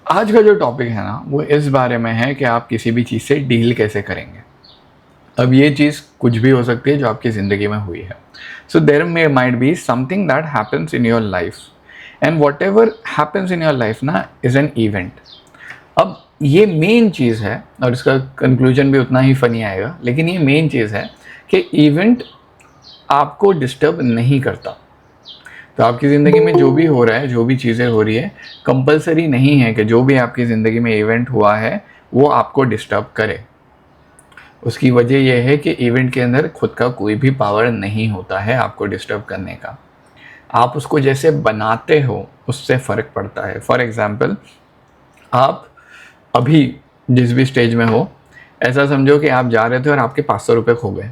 आज का जो टॉपिक है ना वो इस बारे में है कि आप किसी भी चीज़ से डील कैसे करेंगे। अब ये चीज़ कुछ भी हो सकती है जो आपकी ज़िंदगी में हुई है। So there may might be something that happens in your life, and whatever happens in your life ना इज़ एन इवेंट। अब ये मेन चीज़ है और इसका कंक्लूजन भी उतना ही फनी आएगा, लेकिन ये मेन चीज़ है कि इवेंट आपको डिस्टर्ब नहीं करता। तो आपकी ज़िंदगी में जो भी हो रहा है, जो भी चीज़ें हो रही है, कंपलसरी नहीं है कि जो भी आपकी ज़िंदगी में इवेंट हुआ है वो आपको डिस्टर्ब करे। उसकी वजह यह है कि इवेंट के अंदर खुद का कोई भी पावर नहीं होता है आपको डिस्टर्ब करने का। आप उसको जैसे बनाते हो उससे फ़र्क पड़ता है। फॉर एग्ज़ाम्पल, आप अभी जिस भी स्टेज में हो, ऐसा समझो कि आप जा रहे थे और आपके 500 रुपये खो गए।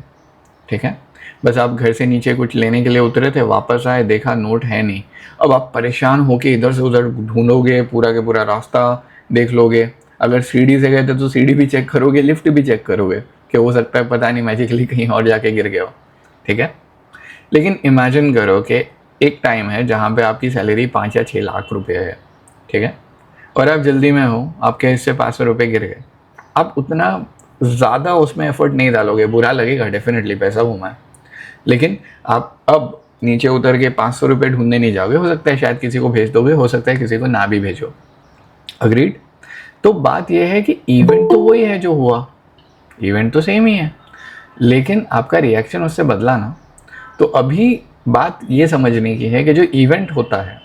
ठीक है, बस आप घर से नीचे कुछ लेने के लिए उतरे थे, वापस आए, देखा नोट है नहीं। अब आप परेशान होके इधर से उधर ढूंढोगे, पूरा के पूरा रास्ता देख लोगे। अगर सीढ़ी से गए थे तो सीढ़ी भी चेक करोगे, लिफ्ट भी चेक करोगे कि हो सकता है पता नहीं मैजिकली कहीं और जाके गिर गए हो। ठीक है, लेकिन इमेजिन करो कि एक टाइम है जहाँ पे आपकी सैलरी 5 या 6 लाख रुपए है। ठीक है, और आप जल्दी में हो, आपके हिस्से 500 रुपये गिर गए। आप उतना ज़्यादा उसमें एफर्ट नहीं डालोगे, बुरा लगेगा डेफिनेटली, पैसा घूमा है, लेकिन आप अब नीचे उतर के 500 रुपये ढूंढने नहीं जाओगे। हो सकता है शायद किसी को भेज दोगे, हो सकता है किसी को ना भी भेजो। अग्रीड। तो बात यह है कि इवेंट तो वही है जो हुआ, इवेंट तो सेम ही है, लेकिन आपका रिएक्शन उससे बदला ना। तो अभी बात ये समझने की है कि जो इवेंट होता है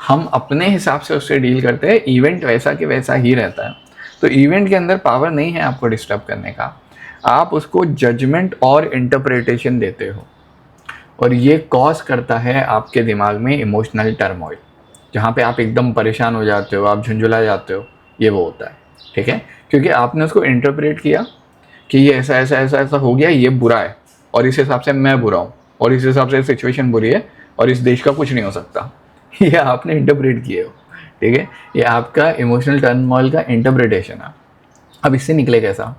हम अपने हिसाब से उससे डील करते हैं, इवेंट वैसा कि वैसा ही रहता है। तो इवेंट के अंदर पावर नहीं है आपको डिस्टर्ब करने का, आप उसको जजमेंट और इंटरप्रिटेशन देते हो, और ये कॉज करता है आपके दिमाग में इमोशनल टर्मोइल, जहाँ पे आप एकदम परेशान हो जाते हो, आप झुंझुला जाते हो। ये वो होता है। ठीक है, क्योंकि आपने उसको इंटरप्रेट किया कि ये ऐसा ऐसा ऐसा ऐसा हो गया, ये बुरा है, और इस हिसाब से मैं बुरा हूँ, और इस हिसाब से सिचुएशन बुरी है, और इस देश का कुछ नहीं हो सकता। ये आपने इंटरप्रेट किए हो। ठीक है, ये आपका इमोशनल टर्मोइल का इंटरप्रिटेशन है। अब इससे निकले कैसा?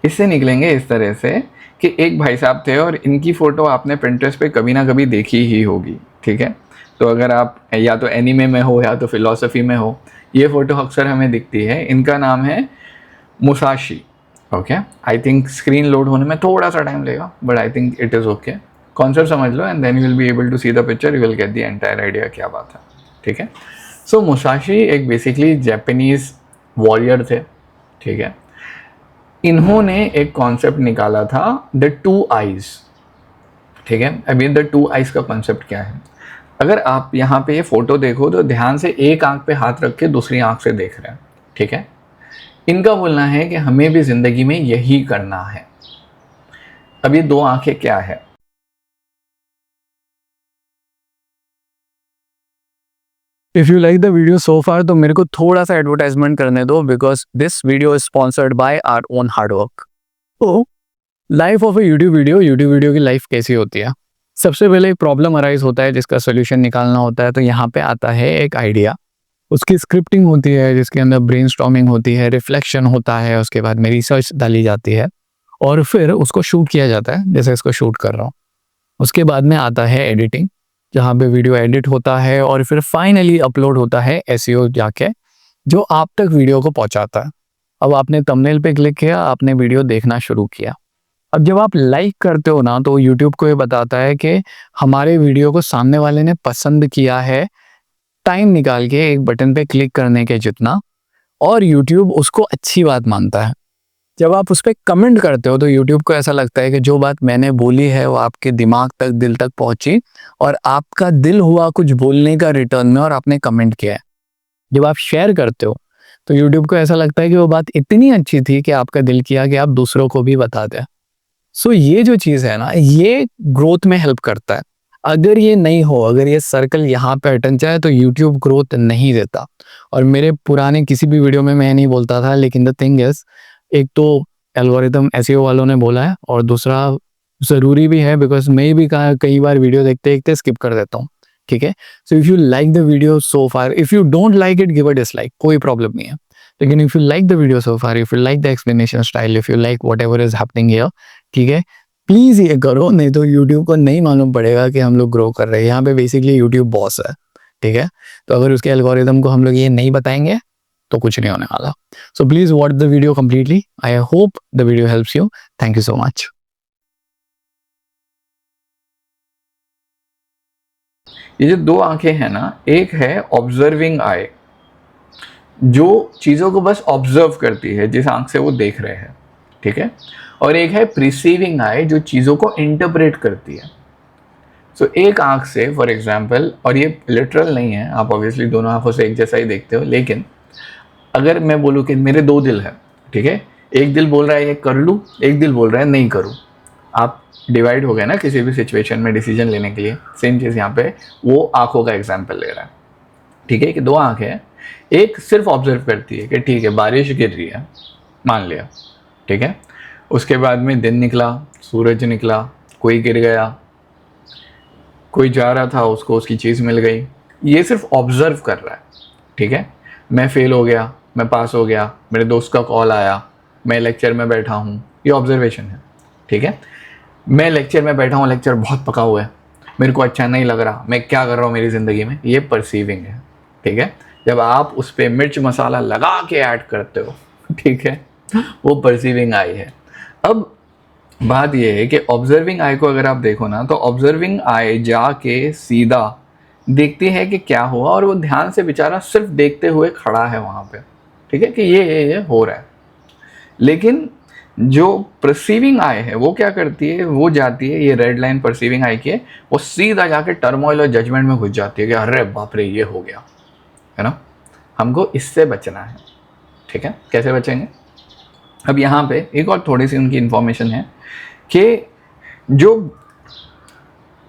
इससे निकलेंगे इस तरह से कि एक भाई साहब थे और इनकी फ़ोटो आपने पिंटरेस्ट पे कभी ना कभी देखी ही होगी। ठीक है, तो अगर आप या तो एनीमे में हो या तो फिलॉसफी में हो, ये फ़ोटो अक्सर हमें दिखती है। इनका नाम है Musashi. Okay, I think screen load होने में थोड़ा सा टाइम लगेगा, but I think it is okay. Concept समझ लो and then you will be able to see the picture, you will get the entire idea क्या बात है। ठीक है, सो मुसाशी एक बेसिकली जापानीज़ वॉरियर थे। ठीक है, इन्होंने एक कॉन्सेप्ट निकाला था, द टू आइज। ठीक है, अभी द टू आइज का कॉन्सेप्ट क्या है? अगर आप यहाँ पे ये फोटो देखो तो ध्यान से एक आंख पे हाथ रख के दूसरी आंख से देख रहे हैं। ठीक है, इनका बोलना है कि हमें भी जिंदगी में यही करना है। अब ये दो आंखें क्या है? If you like the video so far तो मेरे को थोड़ा सा एडवर्टाइजमेंट करने दो, because this video is sponsored by our own hard work. तो life of a YouTube video की लाइफ कैसी होती है? सबसे पहले एक प्रॉब्लम अराइज होता है जिसका सोल्यूशन निकालना होता है। तो यहाँ पे आता है एक आइडिया, उसकी स्क्रिप्टिंग होती है जिसके अंदर ब्रेनस्टॉर्मिंग होती है, रिफ्लेक्शन होता है, उसके बाद में रिसर्च डाली जाती है और फिर उसको शूट किया जाता है, जैसे इसको शूट कर रहा हूँ। उसके बाद में आता है एडिटिंग, जहाँ पे वीडियो एडिट होता है और फिर फाइनली अपलोड होता है एसईओ जाके, जो आप तक वीडियो को पहुंचाता है। अब आपने थंबनेल पे क्लिक किया, आपने वीडियो देखना शुरू किया। अब जब आप लाइक करते हो ना, तो यूट्यूब को ये बताता है कि हमारे वीडियो को सामने वाले ने पसंद किया है, टाइम निकाल के एक बटन पे क्लिक करने के जितना, और यूट्यूब उसको अच्छी बात मानता है। जब आप उस पर कमेंट करते हो तो यूट्यूब को ऐसा लगता है कि जो बात मैंने बोली है वो आपके दिमाग तक, दिल तक पहुंची, और आपका दिल हुआ कुछ बोलने का रिटर्न में और आपने कमेंट किया है। जब आप शेयर करते हो तो यूट्यूब को ऐसा लगता है कि वो बात इतनी अच्छी थी कि आपका दिल किया कि आप दूसरों को भी बता दें। सो ये जो चीज़ है ना, ये ग्रोथ में हेल्प करता है। अगर ये नहीं हो, अगर ये सर्कल यहाँ पे अटक जाए तो यूट्यूब ग्रोथ नहीं देता। और मेरे पुराने किसी भी वीडियो में मैं नहीं बोलता था, लेकिन द थिंग इज, एक तो एल्गोरिथम एसईओ वालों ने बोला है, और दूसरा ज़रूरी भी है, बिकॉज मैं भी कई बार वीडियो देखते देखते स्किप कर देता हूँ। ठीक है, so if you like the video so far, if you don't like it, give a dislike, कोई प्रॉब्लम नहीं है। लेकिन if you like the video so far, if you like the explanation style, if you like what ever is happening here, ठीक है, please ये करो, नहीं तो यूट्यूब को नहीं मालूम पड़ेगा कि हम लोग ग्रो कर रहे हैं। यहाँ पे बेसिकली यूट्यूब बॉस है। ठीक है, तो अगर उसके एल्गोरिदम को हम लोग ये नहीं बताएंगे तो कुछ नहीं होने वाला. So please watch the video completely. I hope the video helps you. Thank you so much. ये जो दो आंखें हैं ना, एक है ऑब्जर्विंग आई, जो चीज़ों को बस ऑब्जर्व करती है जिस आंख से वो देख रहे हैं, ठीक है, और एक है प्रिसीविंग आई, जो चीज़ों को इंटरप्रेट करती है. सो एक आंख से फॉर एग्जांपल, और ये लिटरल नहीं है, आप ऑब्वियसली दोनों आंखों से एक जैसा ही देखते हो, लेकिन अगर मैं बोलूँ कि मेरे दो दिल है, ठीक है, एक दिल बोल रहा है ये कर लूँ, एक दिल बोल रहा है नहीं करूँ, आप डिवाइड हो गए ना किसी भी सिचुएशन में डिसीजन लेने के लिए. सेम चीज़ यहाँ पे वो आंखों का एग्जाम्पल ले रहा है, ठीक है, कि दो आंखें हैं, एक सिर्फ ऑब्जर्व करती है कि ठीक है बारिश गिर रही है, मान लिया, ठीक है, उसके बाद में दिन निकला, सूरज निकला, कोई गिर गया, कोई जा रहा था उसको उसकी चीज़ मिल गई, ये सिर्फ ऑब्जर्व कर रहा है, ठीक है. मैं फेल हो गया, मैं पास हो गया, मेरे दोस्त का कॉल आया, मैं लेक्चर में बैठा हूँ, ये ऑब्जर्वेशन है, ठीक है. मैं लेक्चर में बैठा हूँ, लेक्चर बहुत पका हुआ है, मेरे को अच्छा नहीं लग रहा, मैं क्या कर रहा हूँ मेरी ज़िंदगी में, ये परसीविंग है, ठीक है. जब आप उस पर मिर्च मसाला लगा के ऐड करते हो, ठीक है, वो परसीविंग आई है. अब बात यह है कि ऑब्जर्विंग आई को अगर आप देखो ना, तो ऑब्जर्विंग आई जाके सीधा देखती है कि क्या हुआ, और वो ध्यान से बेचारा सिर्फ देखते हुए खड़ा है वहाँ पे, ठीक है, कि ये हो रहा है. लेकिन जो परसीविंग आई है वो क्या करती है, वो जाती है, ये रेड लाइन परसीविंग आई की है, वो सीधा जाके टर्मोइल और जजमेंट में घुस जाती है कि अरे बाप रे ये हो गया, है ना. हमको इससे बचना है, ठीक है. कैसे बचेंगे? अब यहाँ पे एक और थोड़ी सी उनकी इंफॉर्मेशन है कि जो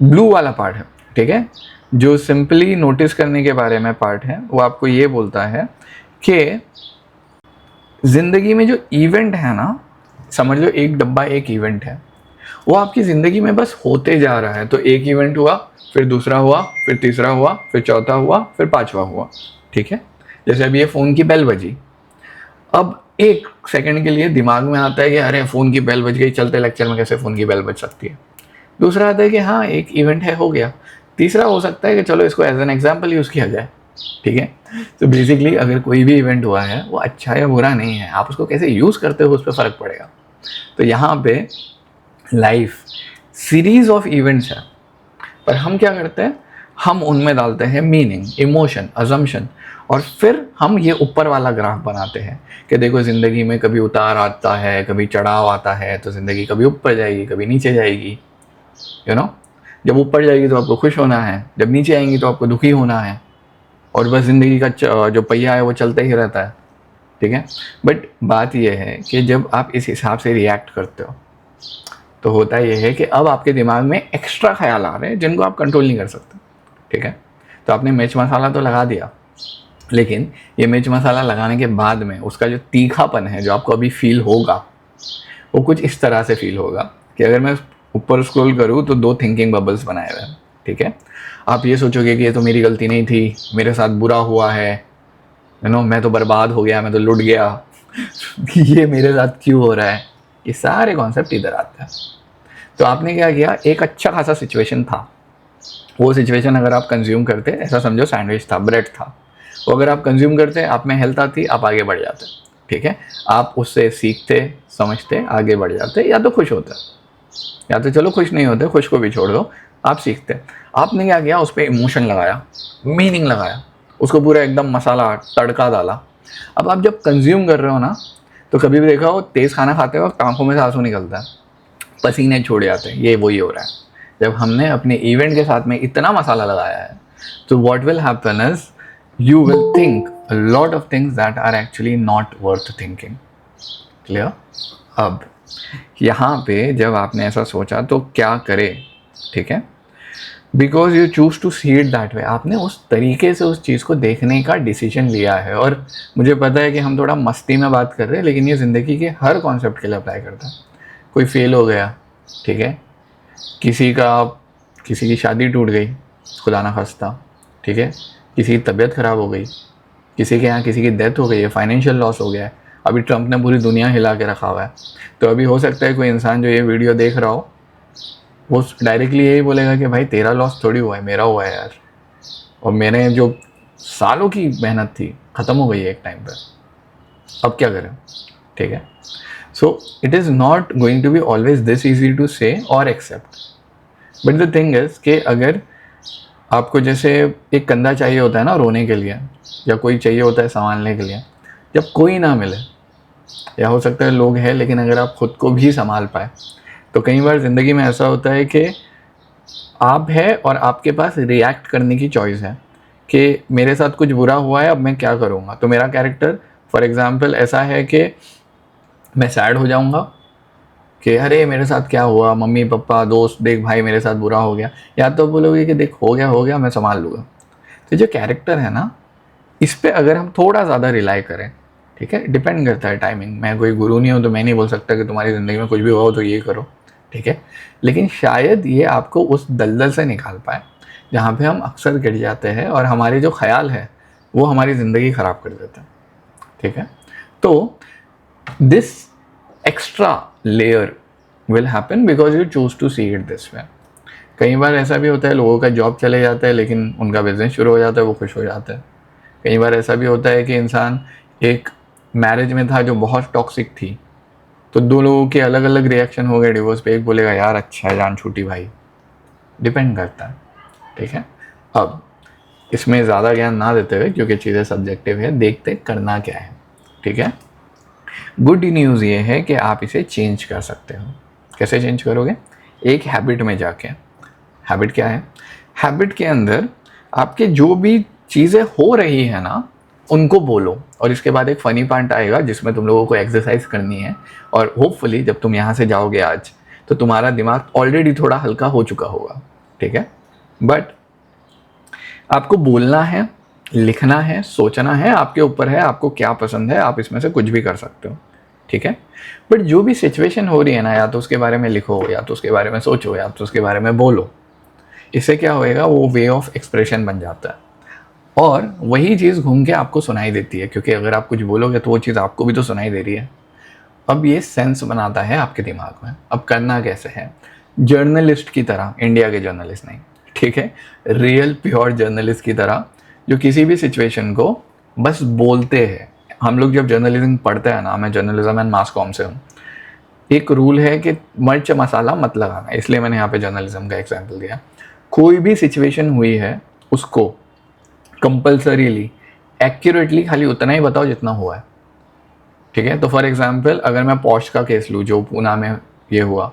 ब्लू वाला पार्ट है, ठीक है, जो सिंपली नोटिस करने के बारे में पार्ट है, वो आपको ये बोलता है कि ज़िंदगी में जो इवेंट है ना, समझ लो एक डब्बा एक इवेंट है, वो आपकी ज़िंदगी में बस होते जा रहा है. तो एक इवेंट हुआ, फिर दूसरा हुआ, फिर तीसरा हुआ, फिर चौथा हुआ, फिर पांचवा हुआ, ठीक है. जैसे अभी ये फ़ोन की बेल बजी, अब एक सेकंड के लिए दिमाग में आता है कि अरे फ़ोन की बेल बज गई, चलते लेक्चर में कैसे फ़ोन की बेल बज सकती है. दूसरा आता है कि हाँ एक इवेंट है, हो गया. तीसरा हो सकता है कि चलो इसको एज एन एग्जाम्पल यूज़ किया जाए, ठीक है. तो बेसिकली अगर कोई भी इवेंट हुआ है वो अच्छा या बुरा नहीं है, आप उसको कैसे यूज़ करते हो उस पर फ़र्क पड़ेगा. तो यहाँ पे लाइफ सीरीज ऑफ इवेंट्स है, पर हम क्या करते हैं, हम उनमें डालते हैं मीनिंग, इमोशन, अजम्पशन, और फिर हम ये ऊपर वाला ग्राफ बनाते हैं कि देखो ज़िंदगी में कभी उतार आता है, कभी चढ़ाव आता है, तो ज़िंदगी कभी ऊपर जाएगी कभी नीचे जाएगी, यू नो. जब ऊपर जाएगी तो आपको खुश होना है, जब नीचे आएंगी तो आपको दुखी होना है, और बस ज़िंदगी का जो पहिया है वो चलता ही रहता है, ठीक है. बट बात यह है कि जब आप इस हिसाब से रिएक्ट करते हो तो होता यह है कि अब आपके दिमाग में एक्स्ट्रा ख्याल आ रहे हैं जिनको आप कंट्रोल नहीं कर सकते, ठीक है. तो आपने मिर्च मसाला तो लगा दिया, लेकिन ये मिर्च मसाला लगाने के बाद में उसका जो तीखापन है जो आपको अभी फील होगा, वो कुछ इस तरह से फील होगा कि अगर मैं ऊपर स्क्रॉल करूँ तो दो थिंकिंग बबल्स बनाए हुए हैं, ठीक है. आप ये सोचोगे कि ये तो मेरी गलती नहीं थी, मेरे साथ बुरा हुआ है, यू नो, मैं तो बर्बाद हो गया, मैं तो लुट गया, ये मेरे साथ क्यों हो रहा है. ये सारे कॉन्सेप्ट इधर आते हैं. तो आपने क्या किया, एक अच्छा खासा सिचुएशन था, वो सिचुएशन अगर आप कंज्यूम करते, ऐसा समझो सैंडविच था, ब्रेड था, वो अगर आप कंज्यूम करते, आप में हेल्थ आती, आप आगे बढ़ जाते, ठीक है. आप उससे सीखते, समझते, आगे बढ़ जाते, या तो खुश होते, या तो चलो खुश नहीं होते, खुश को भी छोड़ दो, आप सीखते. आपने क्या किया, उस पर इमोशन लगाया, मीनिंग लगाया, उसको पूरा एकदम मसाला तड़का डाला. अब आप जब कंज्यूम कर रहे हो ना, तो कभी भी देखा हो तेज़ खाना खाते वक्त आंखों में से आंसू निकलता है, पसीने छोड़ जाते हैं, ये वही हो रहा है. जब हमने अपने इवेंट के साथ में इतना मसाला लगाया है, तो what will happen is you will think a lot of things that are actually not worth thinking. Clear? अब यहाँ पे जब आपने ऐसा सोचा तो क्या करे, ठीक है, because you choose to see it that way, आपने उस तरीके से उस चीज़ को देखने का डिसीजन लिया है. और मुझे पता है कि हम थोड़ा मस्ती में बात कर रहे हैं, लेकिन ये ज़िंदगी के हर कॉन्सेप्ट के लिए अप्लाई करता है. कोई फेल हो गया, ठीक है, किसी की शादी टूट गई, खुदा ना खास्ता, ठीक है, किसी की तबीयत ख़राब हो गई, किसी के यहाँ किसी की डेथ हो गई है, फाइनेंशियल लॉस हो गया है, अभी ट्रंप ने पूरी दुनिया हिला के रखा हुआ है. तो अभी हो सकता है कोई इंसान जो ये वीडियो देख रहा हो, वो डायरेक्टली यही बोलेगा कि भाई तेरा लॉस थोड़ी हुआ है, मेरा हुआ है यार, और मैंने जो सालों की मेहनत थी, ख़त्म हो गई है एक टाइम पर, अब क्या करें? ठीक है, so it is not going to be always this easy to say और accept, but the thing is कि अगर आपको जैसे एक कंधा चाहिए होता है ना रोने के लिए, या कोई चाहिए होता है संभालने के लिए, जब कोई ना मिले, या हो सकता है लोग हैं लेकिन अगर आप खुद को भी संभाल पाए, तो कई बार ज़िंदगी में ऐसा होता है कि आप है और आपके पास रिएक्ट करने की चॉइस है कि मेरे साथ कुछ बुरा हुआ है, अब मैं क्या करूँगा। तो मेरा कैरेक्टर फॉर एग्ज़ाम्पल ऐसा है कि मैं सैड हो जाऊँगा कि अरे मेरे साथ क्या हुआ, मम्मी पापा दोस्त देख भाई मेरे साथ बुरा हो गया, या तो बोलोगे कि देख हो गया मैं संभाल लूँगा। तो जो कैरेक्टर है ना, इस पे अगर हम थोड़ा ज़्यादा रिलाई करें, ठीक है, डिपेंड करता है टाइमिंग। मैं कोई गुरु नहीं हूँ तो मैं नहीं बोल सकता कि तुम्हारी ज़िंदगी में कुछ भी हो तो ये करो, ठीक है, लेकिन शायद ये आपको उस दलदल से निकाल पाए जहाँ पे हम अक्सर गिर जाते हैं और हमारे जो ख्याल है वो हमारी ज़िंदगी ख़राब कर देते हैं, ठीक है। तो this extra layer will happen because you choose to see it this way. कई बार ऐसा भी होता है लोगों का जॉब चले जाता है लेकिन उनका बिजनेस शुरू हो जाता है, वो खुश हो जाते हैं। कई बार ऐसा भी होता है कि इंसान एक मैरिज में था जो बहुत टॉक्सिक थी, तो दो लोगों के अलग अलग रिएक्शन हो गए डिवोर्स पे, एक बोलेगा यार अच्छा है जान छूटी भाई, डिपेंड करता है, ठीक है। अब इसमें ज़्यादा ज्ञान ना देते हुए, क्योंकि चीज़ें सब्जेक्टिव है, देखते करना क्या है, ठीक है। गुड न्यूज़ ये है कि आप इसे चेंज कर सकते हो। कैसे चेंज करोगे? एक हैबिट में जाके। हैबिट क्या है? हैबिट के अंदर आपके जो भी चीज़ें हो रही है ना उनको बोलो, और इसके बाद एक फ़नी पार्ट आएगा जिसमें तुम लोगों को एक्सरसाइज करनी है, और होपफुली जब तुम यहाँ से जाओगे आज तो तुम्हारा दिमाग ऑलरेडी थोड़ा हल्का हो चुका होगा, ठीक है। बट आपको बोलना है, लिखना है, सोचना है, आपके ऊपर है आपको क्या पसंद है, आप इसमें से कुछ भी कर सकते हो, ठीक है। बट जो भी सिचुएशन हो रही है ना, या तो उसके बारे में लिखो, या तो उसके बारे में सोचो, या तो उसके बारे में बोलो। इससे क्या होएगा, वो वे ऑफ एक्सप्रेशन बन जाता है और वही चीज़ घूम के आपको सुनाई देती है, क्योंकि अगर आप कुछ बोलोगे तो वो चीज़ आपको भी तो सुनाई दे रही है। अब ये सेंस बनाता है आपके दिमाग में। अब करना कैसे है? जर्नलिस्ट की तरह, इंडिया के जर्नलिस्ट नहीं, ठीक है, रियल प्योर जर्नलिस्ट की तरह, जो किसी भी सिचुएशन को बस बोलते हैं। हम लोग जब जर्नलिज्म पढ़ते हैं ना, मैं जर्नलिज्म एंड मास कॉम से हूँ, एक रूल है कि मिर्च मसाला मत लगाना, इसलिए मैंने यहाँ पे जर्नलिज्म का एग्जाम्पल दिया। कोई भी सिचुएशन हुई है उसको कंपल्सरीली एक्यूरेटली खाली उतना ही बताओ जितना हुआ है, ठीक है। तो फॉर एग्जांपल अगर मैं पॉश का केस लूँ जो पूना में ये हुआ,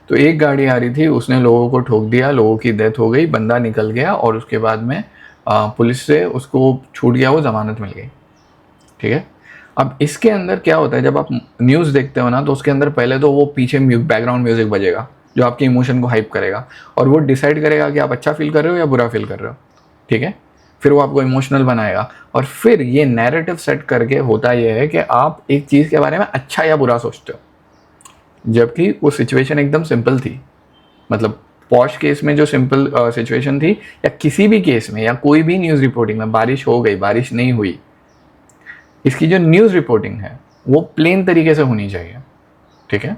तो एक गाड़ी आ रही थी, उसने लोगों को ठोक दिया, लोगों की डेथ हो गई, बंदा निकल गया और उसके बाद में पुलिस से उसको छूट गया, वो ज़मानत मिल गई, ठीक है। अब इसके अंदर क्या होता है, जब आप न्यूज़ देखते हो ना तो उसके अंदर पहले तो वो पीछे बैकग्राउंड म्यूजिक बजेगा जो आपके इमोशन को हाइप करेगा और वो डिसाइड करेगा कि आप अच्छा फील कर रहे हो या बुरा फील कर रहे हो, ठीक है। फिर वो आपको इमोशनल बनाएगा और फिर ये नैरेटिव सेट करके होता ये है कि आप एक चीज़ के बारे में अच्छा या बुरा सोचते हो, जबकि वो सिचुएशन एकदम सिंपल थी। मतलब पॉश केस में जो सिंपल सिचुएशन थी, या किसी भी केस में, या कोई भी न्यूज़ रिपोर्टिंग में, बारिश हो गई बारिश नहीं हुई, इसकी जो न्यूज़ रिपोर्टिंग है वो प्लेन तरीके से होनी चाहिए, ठीक है।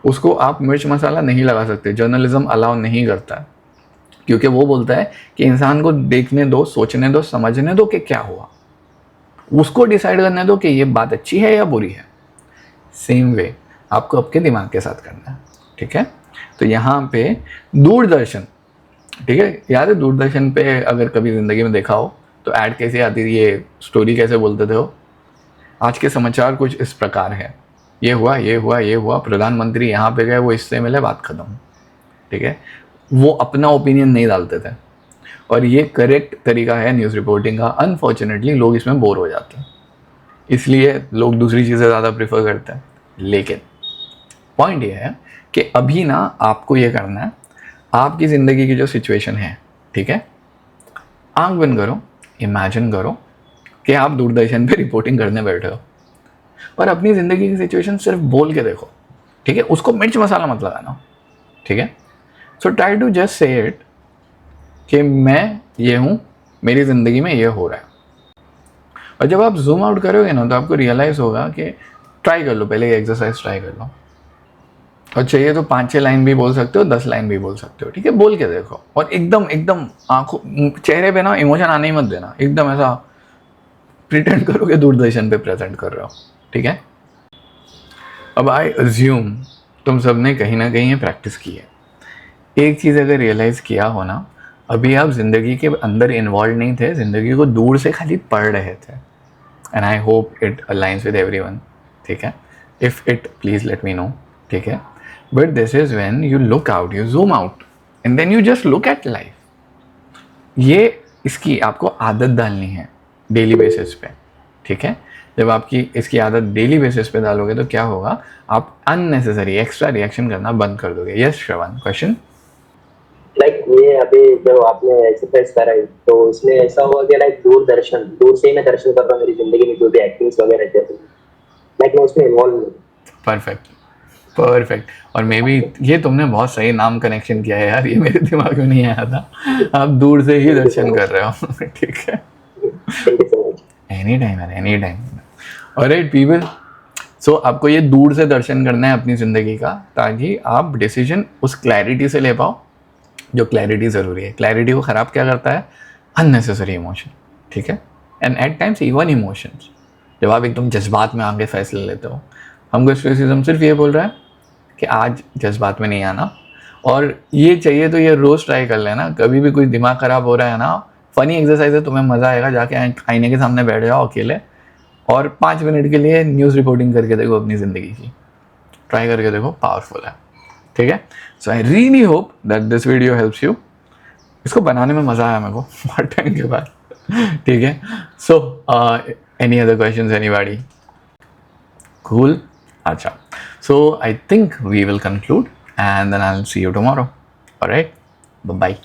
उसको आप मिर्च मसाला नहीं लगा सकते, जर्नलिज्म अलाउ नहीं करता है, क्योंकि वो बोलता है कि इंसान को देखने दो, सोचने दो, समझने दो कि क्या हुआ, उसको डिसाइड करने दो कि ये बात अच्छी है या बुरी है। सेम वे आपको आपके दिमाग के साथ करना है, ठीक है। तो यहाँ पे दूरदर्शन, ठीक है, याद है दूरदर्शन पे अगर कभी ज़िंदगी में देखा हो तो ऐड कैसे आती थी, ये स्टोरी कैसे बोलते थे वो, आज के समाचार कुछ इस प्रकार है, ये हुआ ये हुआ ये हुआ, प्रधानमंत्री यहाँ पे गए, वो इससे मिले, बात खत्म, ठीक है। वो अपना ओपिनियन नहीं डालते थे और ये करेक्ट तरीका है न्यूज़ रिपोर्टिंग का। अनफॉर्चुनेटली लोग इसमें बोर हो जाते हैं, इसलिए लोग दूसरी चीज़ें ज़्यादा प्रेफर करते हैं। लेकिन पॉइंट ये है कि अभी ना आपको ये करना है, आपकी ज़िंदगी की जो सिचुएशन है, ठीक है, आंख बंद करो, इमेजिन करो कि आप दूरदर्शन पे रिपोर्टिंग करने बैठे हो और अपनी ज़िंदगी की सिचुएशन सिर्फ बोल के देखो, ठीक है, उसको मिर्च मसाला मत लगाना, ठीक है। So try to just say it कि मैं ये हूँ, मेरी ज़िंदगी में ये हो रहा है। और जब आप जूम आउट करोगे ना तो आपको रियलाइज़ होगा कि ट्राई कर लो, पहले ये एक्सरसाइज ट्राई कर लो, और चाहिए तो 5-6 लाइन भी बोल सकते हो, 10 लाइन भी बोल सकते हो, ठीक है, बोल के देखो। और एकदम एकदम आंखों चेहरे पे ना इमोशन आने ही मत देना, एकदम ऐसा प्रिटेंड करो कि दूरदर्शन पे प्रेजेंट कर रहे हो, ठीक है। अब आई अज्यूम तुम सब ने कहीं ना कहीं ये प्रैक्टिस की है। एक चीज़ अगर रियलाइज़ किया हो ना, अभी आप ज़िंदगी के अंदर इन्वॉल्व नहीं थे, ज़िंदगी को दूर से खाली पढ़ रहे थे। And I hope it aligns with everyone, ठीक है। If it please let me know, ठीक है। But this is when you look out, you zoom out and then you just look at life. ये इसकी आपको आदत डालनी है डेली बेसिस पे, ठीक है। जब आपकी इसकी आदत डेली बेसिस पे डालोगे तो क्या होगा, आप अननेसेसरी एक्स्ट्रा रिएक्शन करना बंद कर दोगे। यस श्रवण, क्वेश्चन। लाइक ये अभी जो आपने एक्सरसाइज करा है तो उसमें ऐसा हुआ कि लाइक दूर से ही मैं दर्शन कर रहा हूँ मेरी जिंदगी में जो भी एक्टिंग्स वगैरह थे, लाइक मैं उसमें इन्वॉल्व हूँ। Perfect perfect. और मे बी ये तुमने बहुत सही नाम कनेक्शन किया है यार, ये मेरे दिमाग में नहीं आया था। आप दूर से ही दर्शन कर रहे हो, ठीक है। Thank you so much. Any time यार, एनी टाइम। ऑलराइट पीपल, सो आपको ये दूर से दर्शन करना है अपनी ज़िंदगी का, ताकि आप डिसीजन उस क्लैरिटी से ले पाओ जो क्लैरिटी ज़रूरी है। क्लैरिटी को ख़राब क्या करता है, अननेसेसरी इमोशन, ठीक है। And at times even emotions, जब आप एकदम जज्बात में आके फैसले लेते हो। हमको स्पेसिज्म सिर्फ ये बोल रहा है कि आज जज्बात में नहीं आना, और ये चाहिए तो ये रोज़ ट्राई कर लेना। कभी भी कोई दिमाग ख़राब हो रहा है ना, फ़नी एक्सरसाइज है, तुम्हें मज़ा आएगा, जाके आईने के सामने बैठ जाओ अकेले और 5 मिनट के लिए न्यूज़ रिपोर्टिंग करके देखो अपनी ज़िंदगी की। ट्राई करके देखो, पावरफुल है, ठीक है। So I really hope that this video helps you. इसको बनाने में मज़ा आया मेरे को बहुत टाइम के बाद, ठीक है। So any other questions anybody? Cool. अच्छा, so I think we will conclude and then I'll see you tomorrow. All right, bye bye.